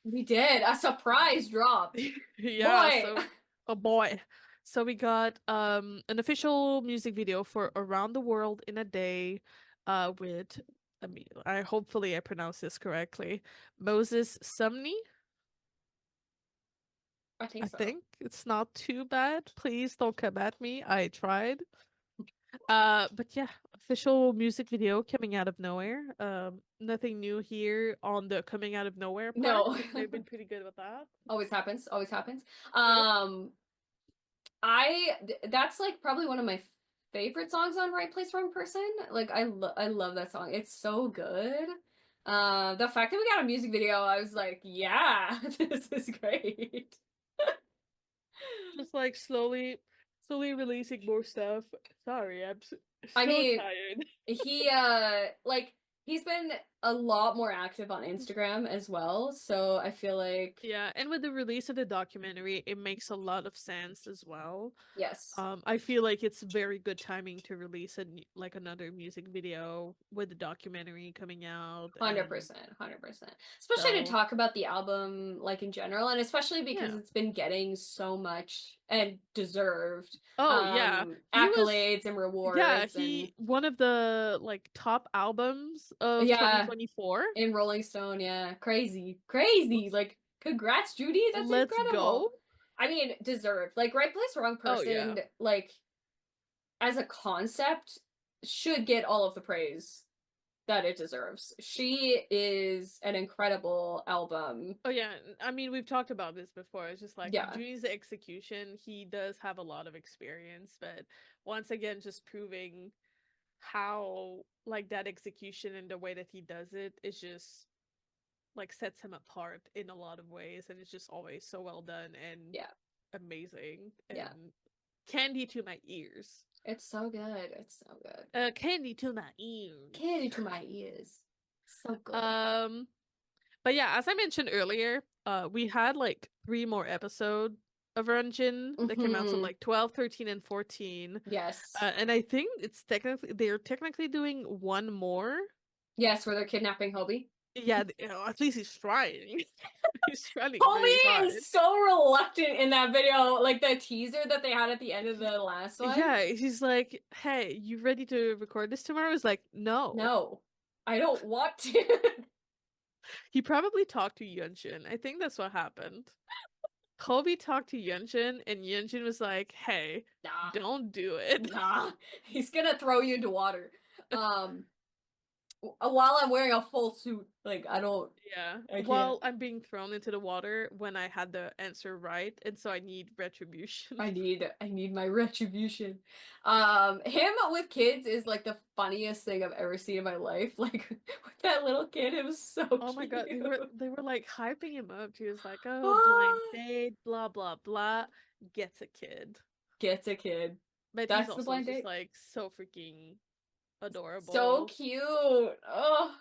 We did a surprise drop. Yeah, Boy, so oh boy. So we got an official music video for Around the World in a Day with I mean I hopefully I pronounced this correctly. Moses Sumney. I think I so. think it's not too bad. Please don't come at me. I tried. But yeah, official music video coming out of nowhere. Nothing new here on the coming out of nowhere part. No. They've been pretty good with that. Always happens, always happens. Yep. Um That's like probably one of my favorite songs on Right Place Wrong Person. Like I love that song. It's so good. The fact that we got a music video, I was like, yeah, this is great. Just like slowly releasing more stuff. Sorry, I'm I so mean, tired. he like he's been a lot more active on Instagram as well, so I feel like Yeah, and with the release of the documentary, it makes a lot of sense as well. yes. I feel like it's very good timing to release like another music video with the documentary coming out, and 100%, 100%. Especially to so talk about the album like in general, and especially because yeah. it's been getting so much and deserved Oh yeah, he was accolades and yeah rewards and he one of the like top albums of yeah, 2024. in Rolling Stone, yeah. Crazy. Crazy. Let's Like congrats, Judy. That's let's incredible. go. I mean, deserved. Like right place, wrong Oh yeah. person, like as a concept should get all of the praise that it deserves. She is an incredible album. Oh yeah, I mean we've talked about this before. It's just like Yeah. Junie's execution. He does have a lot of experience, but once again, just proving how like that execution and the way that he does it is just like sets him apart in a lot of ways, and it's just always so well done and Yeah. amazing Yeah. and candy to my ears. It's so good. It's so good. Candy to my ears. Candy to my ears. So good. Um, but yeah, as I mentioned earlier, we had like 3 more episodes of Runjin that came out, so Mm-hmm. like 12, 13, and 14. Yes. And I think they're technically doing one more. Yes, where they're kidnapping Hobie. Yeah, at least he's trying. He's trying very Homie hard. is so reluctant in that video, like the teaser that they had at the end of the last one. Yeah, he's like, "Hey, you ready to record this tomorrow?" He's like, "No." No, I don't want to. He probably talked to Yunshin. I think that's what happened. Kobe talked to Yunshin, and Yunshin was like, "Hey, Nah, don't do it." nah, he's gonna throw you into water. Um, while I'm wearing a full suit, like I don't, Yeah. I can't. While I'm being thrown into the water when I had the answer right, and so I need retribution. I need my retribution. Him with kids is like the funniest thing I've ever seen in my life. Like with that little kid, it was so Oh my cute. god, they were like hyping him up. He was like, "Oh, blind Ah, date, blah blah blah." Gets a kid. gets a kid. But he's That's the also blind just date. like so freaking So adorable. cute. Oh,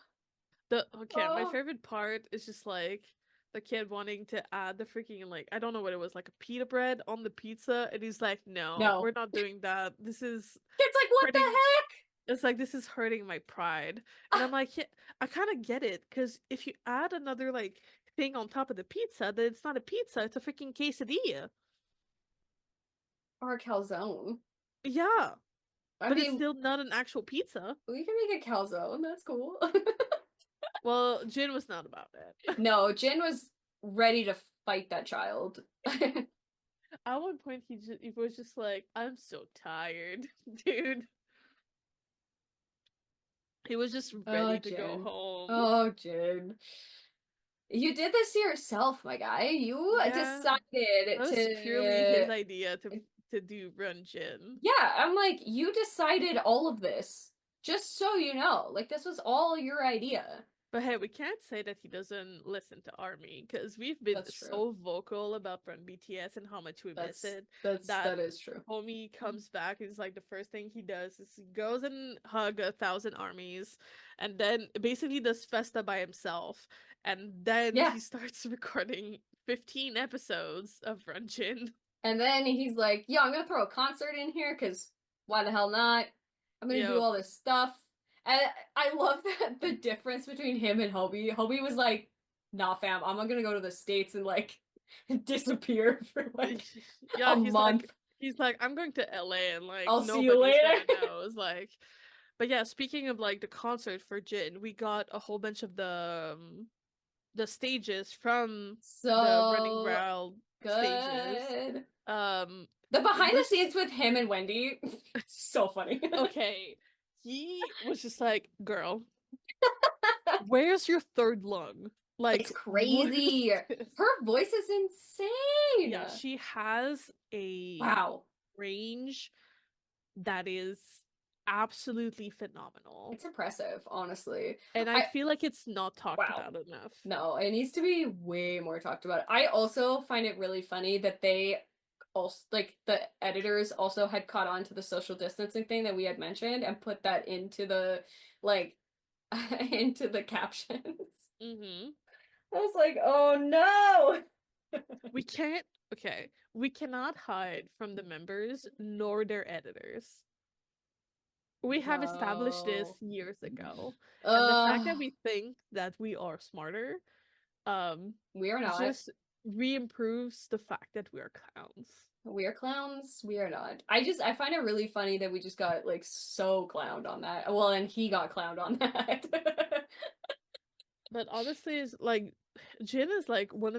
The okay, my oh. favorite part is just like the kid wanting to add the freaking like I don't know what it was, like a pita bread on the pizza, and he's like, "No, No. we're not doing that. This is Kid's like, what the hurting." heck? It's like this is hurting my pride, and I'm like, yeah, I kind of get it because if you add another like thing on top of the pizza, then it's not a pizza; it's a freaking quesadilla. Or a calzone. Yeah, I but it's mean, still not an actual pizza. we can make a calzone. That's cool. Well, Jin was not about it. No, Jin was ready to fight that child. At one point, he was just like, "I'm so tired, dude." He was just Oh, ready to go Jin. home. Oh, Jin. You did this to yourself, my guy. You Yeah, that decided was purely his to. idea to do Run Jin. Yeah, I'm like, you decided all of this. Just so you know. Like, this was all your idea. But hey, we can't say that he doesn't listen to Army because we've been That's true. so vocal about Run BTS and how much we miss it. That That is true. homie comes back and it's like the first thing he does is he goes and hug 1,000 armies, and then basically does Festa by himself, and then Yeah. he starts recording 15 episodes of Run Jin. And then he's like, yo, I'm gonna throw a concert in here because why the hell not? I'm gonna do Yep. all this stuff. And I love that the difference between him and Hobie. Hobie was like, nah, fam, I'm gonna go to the States and like disappear for like Yeah, a month. he's like I'm going to LA and like I'll see you nobody's later. gonna know. It's like, but yeah, speaking of like the concert for Jin, we got a whole bunch of the stages from the Running So Wild stages. good. Um, The behind the this scenes with him and Wendy, so funny. okay, he was just like, "Girl, where's your third lung? Like, It's what is crazy. this?" Her voice is insane. Yeah, she has a Wow. range that is absolutely phenomenal. It's impressive, honestly. And I feel like it's not talked Wow. about enough. No, it needs to be way more talked about. I also find it really funny that they also, like, the editors also had caught on to the social distancing thing that we had mentioned and put that into the, like, into the captions. Mm-hmm. I was like, oh no! We can't, okay, we cannot hide from the members nor their editors. We have established this No. years ago. And the fact that Uh, we think that we are smarter, we are not. just re-improves the fact that we are clowns. We are clowns. We are not. I find it really funny that we just got like so clowned on that. Well, and he got clowned on that. But honestly, it's like Jin is like one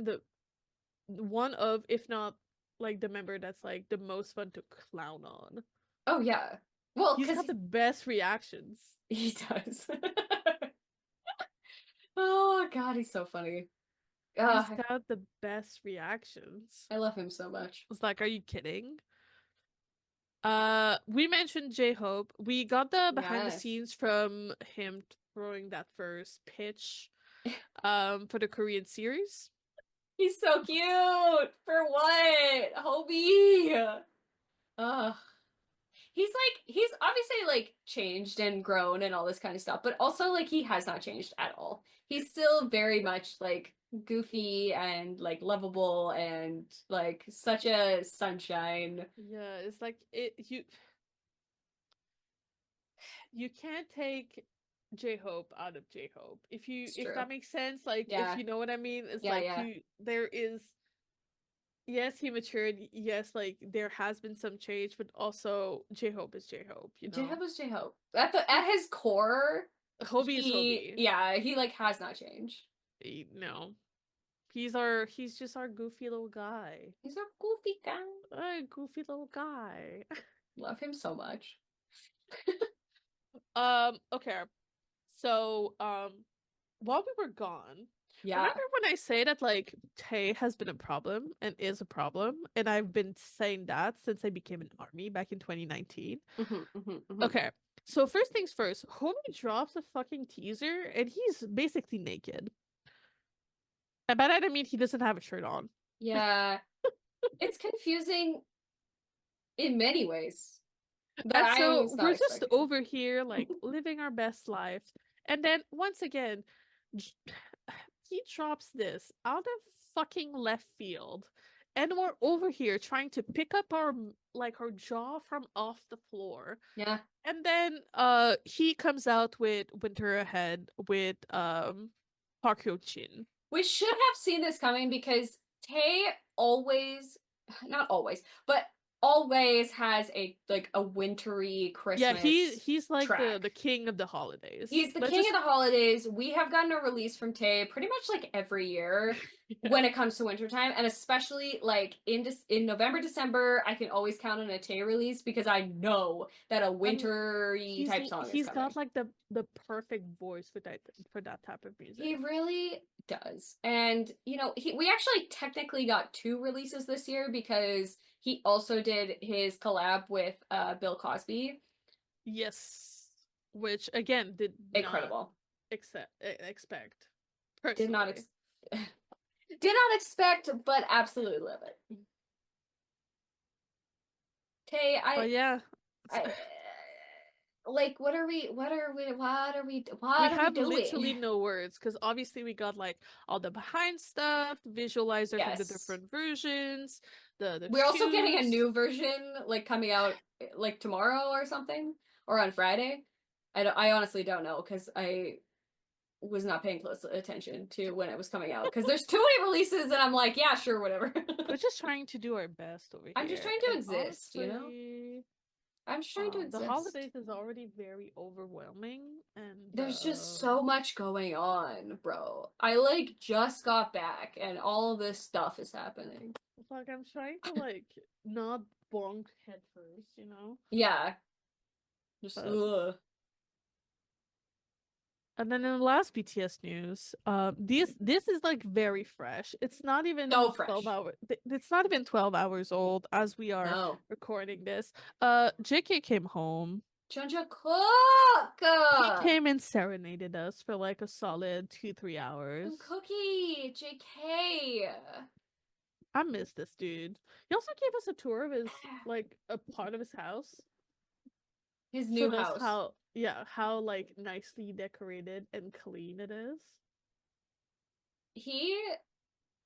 of, if not like the member that's like the most fun to clown on. Oh yeah. Well, He's because got the best reactions. he does. Oh God, he's so funny. He's got the best reactions. I love him so much. It's like, are you kidding? We mentioned Jhope. We got the behind the Yes. scenes from him throwing that first pitch for the Korean series. He's so cute. For what? Hobie. Ugh. He's obviously like changed and grown and all this kind of stuff, but also like he has not changed at all. He's still very much like goofy and like lovable and like such a sunshine. Yeah, it's like you can't take Jhope out of Jhope. It's If true. that makes sense, like if Yeah. you know what I mean, it's Yeah, like yeah. there is, yes, he matured, yes, like there has been some change, but also Jhope is Jhope, you know. J-Hope is J-Hope. At his core, Hobie is Hobie. he like has not changed. No. He's just our goofy little guy. He's a goofy guy. A goofy little guy. Love him so much. Okay. So, while we were gone, Yeah. remember when I say that like Tay has been a problem and is a problem, and I've been saying that since I became an army back in 2019. Okay. So first things first, Homie drops a fucking teaser and he's basically naked. And by that I mean he doesn't have a shirt on. Yeah. It's confusing in many ways that And I so was not we're just expecting. over here like living our best life. And then once again, he drops this out of fucking left field. And we're over here trying to pick up our jaw from off the floor. Yeah. And then he comes out with Winter Ahead with Park Hyo Jin. We should have seen this coming because Tay always, not always, but always has a wintry Yeah, Christmas he's like track. the king of the holidays. He's the Let's king of just the holidays. We have gotten a release from Tay pretty much like every year yeah. when it comes to wintertime, and especially like in November, December, I can always count on a Tay release because I know that a And wintry type song is he's got coming. like the perfect voice for that type of music. He really does. And you know, we actually technically got two releases this year because he also did his collab with Bill Cosby. Yes, which again did not Incredible. expect Did not personally. did not expect, but absolutely love it. Tay, But yeah, I like we what are we have doing? literally no words because obviously we got like all the behind stuff, visualizer from the Yes. different versions, the We're also getting a shoots. new version like coming out like tomorrow or something or on Friday. I honestly don't know because I was not paying close attention to when it was coming out because there's too many releases and I'm like, yeah, sure, whatever. We're just trying to do our best over I'm just here, trying to and exist, you know? honestly, I'm just trying to the exist. holidays is already very overwhelming, and There's just so much going on, bro. I like just got back and all this stuff is happening. it's like I'm trying to like not bonk head first, you know. Yeah, just But ugh. And then in the last BTS news, this is like very fresh. It's not even So 12 fresh. hours. It's not even 12 hours old as we are No. recording this. JK came home. Jungkook! He came and serenaded us for like a solid 2-3 hours. Cookie! JK! I miss this dude. He also gave us a tour of his like a part of his house. His new Showed us house. how like nicely decorated and clean it is. He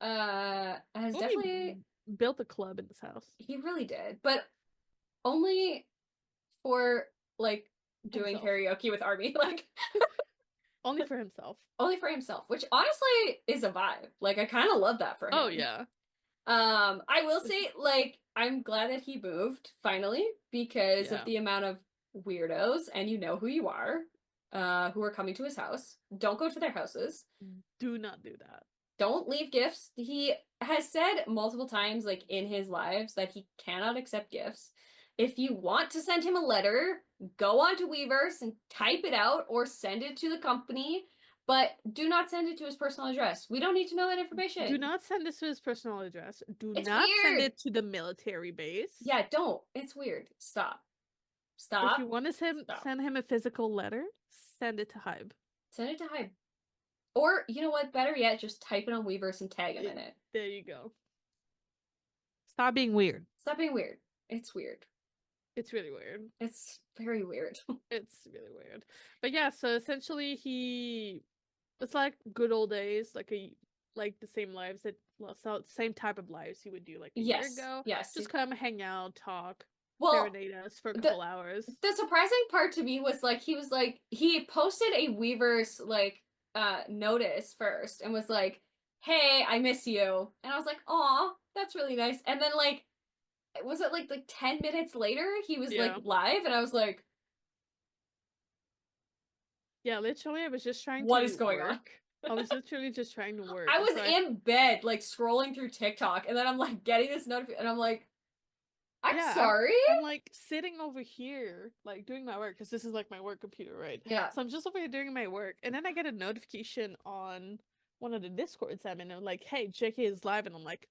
has Well, definitely built a club in his house. he really did, but only for like doing Himself. karaoke with Army, like Only for himself. only for himself, which honestly is a vibe. Like I kind of love that for Oh him. yeah. I will say, like, I'm glad that he moved finally because of Yeah. the amount of weirdos, and you know who you are, who are coming to his house. Don't go to their houses. Do not do that. Don't leave gifts. He has said multiple times, like in his lives, that he cannot accept gifts. If you want to send him a letter, go on to Weverse and type it out or send it to the company, but do not send it to his personal address. We don't need to know that Do information. not send this to his personal address. Do It's not send weird. it to the military base. Yeah, don't. It's weird. Stop. If Stop. you want to Stop. send him a physical letter, send it to Hybe. Send it to Hype. Or, you know what? Better yet, just type it on Weverse and tag him in it. There you go. Stop being weird. Stop being weird. It's weird. It's really weird. It's very weird. It's really weird. But yeah, so essentially it's like good old days, like the same lives that so same type of lives he would do like a year Yes. ago. Yes. Just come hang out, talk, Well, serenade us for a the couple hours. the surprising part to me was like he posted a Weverse like notice first and was like, "Hey, I miss you." And I was like, "Aw, that's really nice." And then like was it like 10 minutes later he was like Yeah. live and I was like, Yeah, literally I was just trying "What is to going on?" work. I was literally just trying to work. I And was so in bed, like scrolling through TikTok, and then I'm like getting this notification, and I'm like, I'm yeah, sorry. I'm like sitting over here, like doing my work, because this is like my work computer, right? Yeah. So I'm just over here doing my work, and then I get a notification on one of the Discords I'm in, and like, hey, JK is live, and I'm like,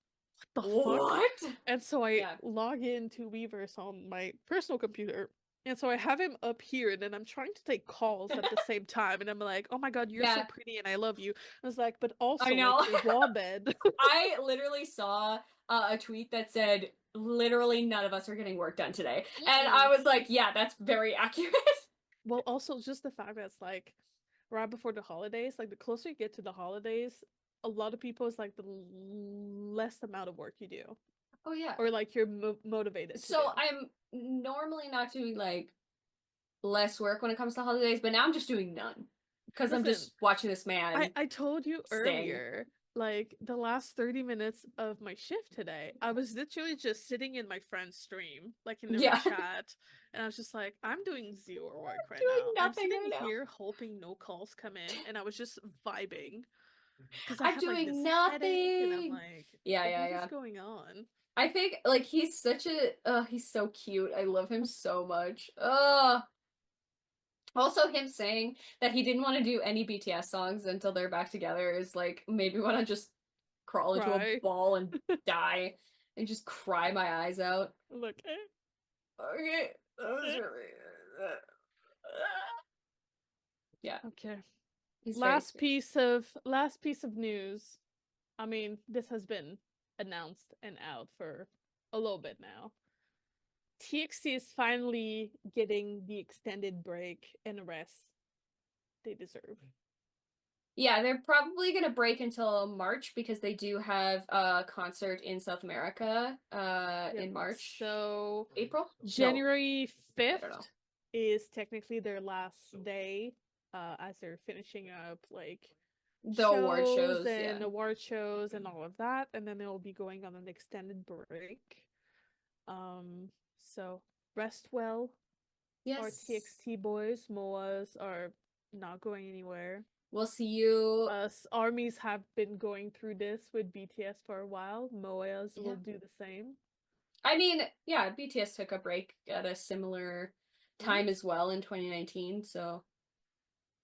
what the fuck? What? And so I Yeah. log into Weverse on my personal computer, and so I have him up here, and then I'm trying to take calls at the same time, and I'm like, oh my god, you're so Yeah, pretty, and I love you. I was like, but I also know. like your wall bed. I literally saw a tweet that said, literally none of us are getting work done today. And I Mm-mm. was like, yeah, that's very accurate. Well, also just the fact that it's like right before the holidays, like the closer you get to the holidays, a lot of people is like the less amount of work you do, Oh, yeah. or like you're motivated to do. So I'm normally not doing like less work when it comes to holidays, but now I'm just doing none because I'm Listen, just watching this man I told you sing. earlier, like the last 30 minutes of my shift today, I was literally just sitting in my friend's stream, like in their Yeah. chat, and I was just like, I'm doing zero work right Doing now. I'm nothing sitting right now. here hoping no calls come in, and I was just vibing. Because I I'm had like this doing headache, and I'm nothing. like, Yeah, yeah, what is yeah. going on? I think like he's such a he's so cute. I love him so much. Also him saying that he didn't want to do any BTS songs until they're back together is like made me want to just crawl into a Cry. ball and die and just cry my eyes out. Look, Okay, that was eh. really yeah, Okay. he's very sweet. Last piece of news. I mean, this has been announced and out for a little bit now. TXT is finally getting the extended break and rest they deserve. Yeah, they're probably gonna break until March because they do have a concert in South America Yep. in March. So April? No, January I don't know. 5th is technically their last day, as they're finishing up like The award shows shows, and yeah. award shows and all of that, and then they'll be going on an extended break. So rest well. Our Yes. TXT boys, MOAs are not going anywhere. We'll see you. Us armies have been going through this with BTS for a while. MOAs Yeah. will do the same. I mean, yeah, BTS took a break at a similar Mm-hmm. time as well in 2019, so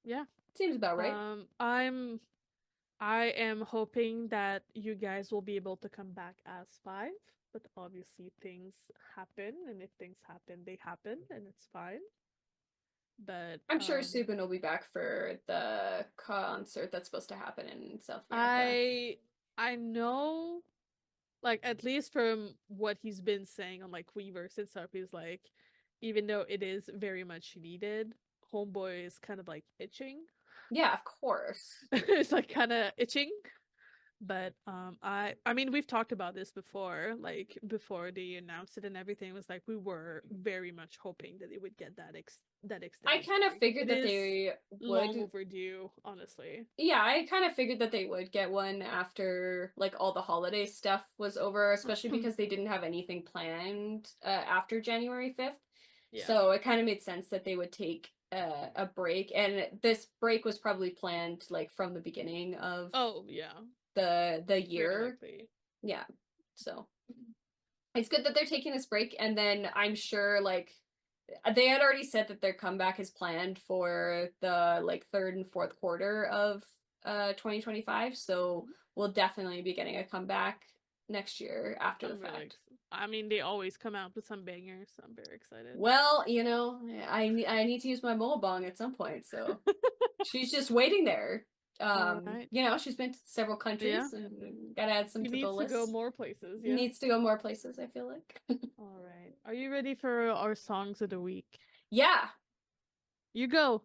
Yeah. Seems about right. I am hoping that you guys will be able to come back as five, but obviously things happen, and if things happen, they happen, and it's fine. But I'm sure Subin will be back for the concert that's supposed to happen in South America. I know, like, at least from what he's been saying on like Weverse and stuff, he's like, even though it is very much needed, Homeboy is kind of like itching. Yeah, of course. It's like kind of itching. But I mean we've talked about this before, like before they announced it and everything. It was like we were very much hoping that it would get that extended. I kind of figured that they would. Long overdue, honestly. Yeah, I kind of figured that they would get one after like all the holiday stuff was over, especially because they didn't have anything planned after January 5th. Yeah. So it kind of made sense that they would take a break, and this break was probably planned like from the beginning of the year. Yeah. So it's good that they're taking this break, and then I'm sure like they had already said that their comeback is planned for the like third and fourth quarter of 2025. So we'll definitely be getting a comeback next year after the fact. I mean, they always come out with some bangers, so I'm very excited. Well, you know, I need to use my molbong at some point, so she's just waiting there. Right. You know, she's been to several countries and gotta add some to the list. Needs to go more places. Yeah. Needs to go more places, I feel like. All right. Are you ready for our songs of the week? Yeah. You go.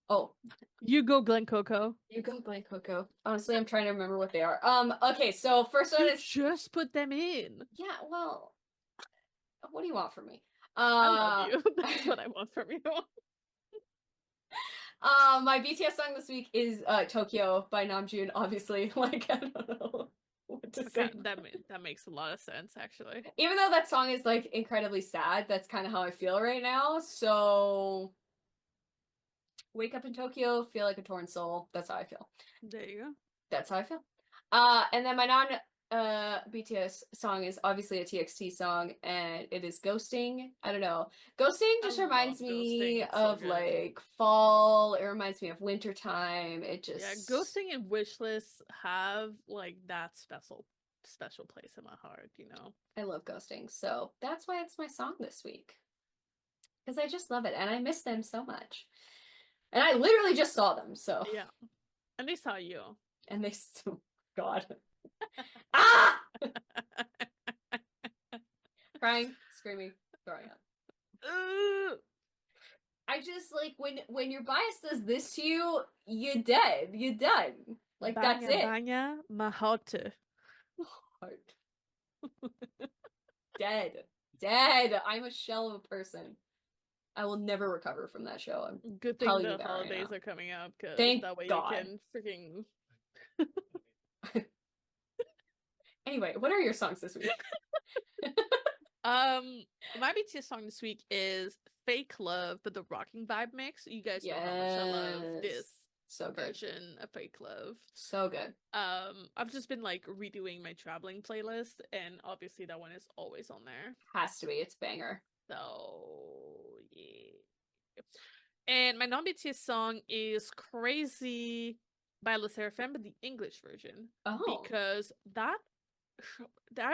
Oh. You go, Glen Coco. You go, Glen Coco. Honestly, I'm trying to remember what they are. Okay, so first one is just put them in. Yeah, well, what do you want from me? I love you. That's what I want from you. My BTS song this week is Tokyo by Namjoon, obviously. Like, I don't know what to say. That makes a lot of sense, actually. Even though that song is like incredibly sad, that's kind of how I feel right now. So wake up in Tokyo, feel like a torn soul. That's how I feel. There you go. That's how I feel. And then my BTS song is obviously a TXT song, and it is Ghosting. I don't know. Ghosting just reminds me of like fall. It reminds me of wintertime. It just Ghosting and Wishlist have like that special place in my heart, you know. I love Ghosting, so that's why it's my song this week. Because I just love it, and I miss them so much. And I literally just saw them, so yeah. And they saw you. And they God. Ah! Crying, screaming, throwing up. I just like when your bias does this to you, you're dead. You're done. Like banya, that's it. Banya, my heart. Dead. Dead. I'm a shell of a person. I will never recover from that show. I'm good thing the holidays are coming up, because that way God. you can freaking Anyway, what are your songs this week? My BTS song this week is Fake Love, but the Rocking Vibe mix. You guys know how much I love this version of Fake Love. So good. I've just been like redoing my traveling playlist, and obviously that one is always on there. Has to be. It's banger. So yeah. And my non-BTS song is Crazy by Le Sserafim, but the English version. Oh. Because that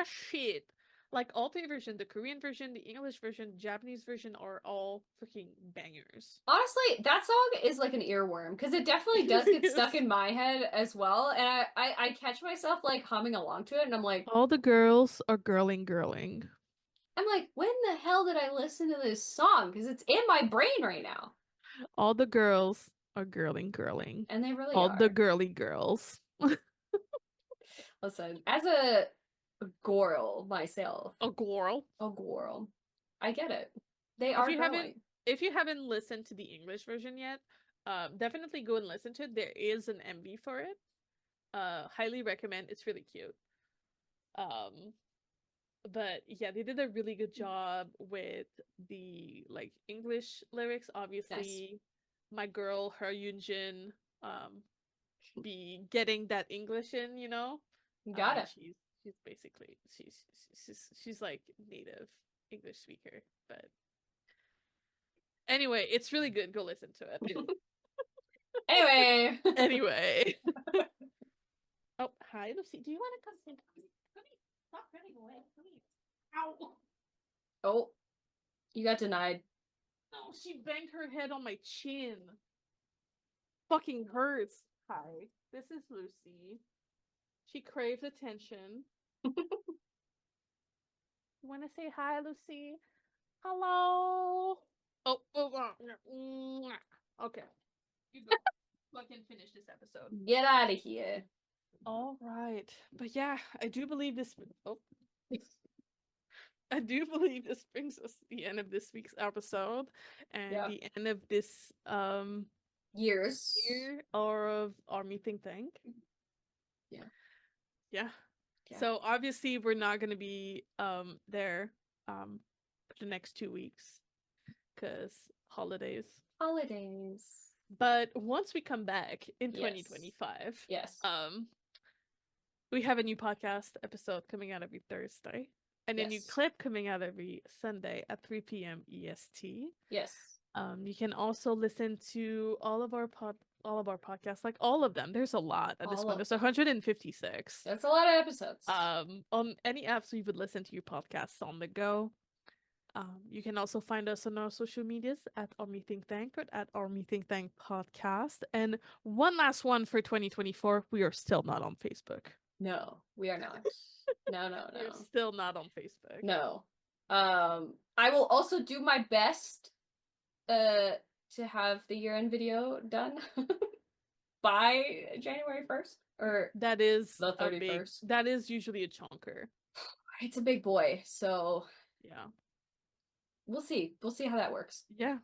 shit, like all three versions, the Korean version, the English version, Japanese version, are all freaking bangers. Honestly, that song is like an earworm, because it definitely does get stuck in my head as well, and I catch myself like humming along to it, and I'm like, all the girls are girling. I'm like, when the hell did I listen to this song? Because it's in my brain right now. All the girls are girling. And they really are. All the girly girls. Listen, as a girl myself. A girl? I get it. They are girly. If you haven't listened to the English version yet, definitely go and listen to it. There is an MV for it. Highly recommend. It's really cute. But yeah, they did a really good job with the like English lyrics. Obviously, my girl, her Yunjin, be getting that English in, you know. Got it. She's basically she's like native English speaker, but anyway, it's really good. Go listen to it. Anyway. Oh, hi, Lucy. Do you want to come sit? Come here. Stop running away. Come here. Ow. Oh, you got denied. No, she banged her head on my chin. Fucking hurts. Hi, this is Lucy. She craves attention. You want to say hi, Lucy? Hello. Okay. You go. Fucking finish this episode. Get out of here. All right, but yeah, I do believe this. Oh. I do believe this brings us to the end of this week's episode and the end of this year of ArmyThinkTank. Yeah. So obviously we're not gonna be there the next 2 weeks because holidays. But once we come back in 2025, we have a new podcast episode coming out every Thursday. And a new clip coming out every Sunday at 3 p.m. EST. Yes. You can also listen to all of our podcasts, like all of them. There's a lot at this point. There's 156. That's a lot of episodes. On any apps you would listen to your podcasts on the go. You can also find us on our social medias at ArmyThinkTank or at ArmyThinkTank Podcast. And one last one for 2024, we are still not on Facebook. No, we are not. No. We're still not on Facebook. No. I will also do my best to have the year-end video done by January 1st. Or that is the 31st. That is usually a chonker. It's a big boy, so yeah. We'll see. We'll see how that works. Yeah.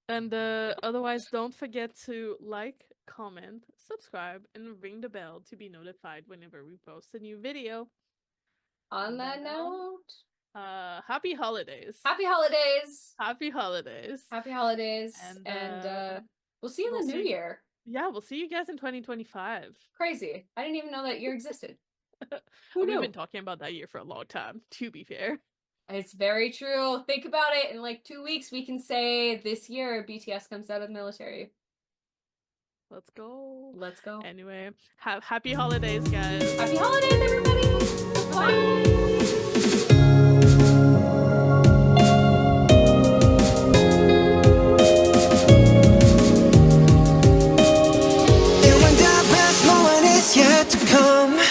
And otherwise, don't forget to like, comment, subscribe, and ring the bell to be notified whenever we post a new video. On that note, happy holidays. Happy holidays. Happy holidays. Happy holidays. And we'll see you in the new year. Yeah, we'll see you guys in 2025. Crazy. I didn't even know that year existed. Who knew? We've been talking about that year for a long time, to be fair. It's very true. Think about it. In like 2 weeks, we can say this year BTS comes out of the military. Let's go. Let's go. Anyway, happy holidays, guys. Happy holidays, everybody. Bye. You and I, best moment is yet to come.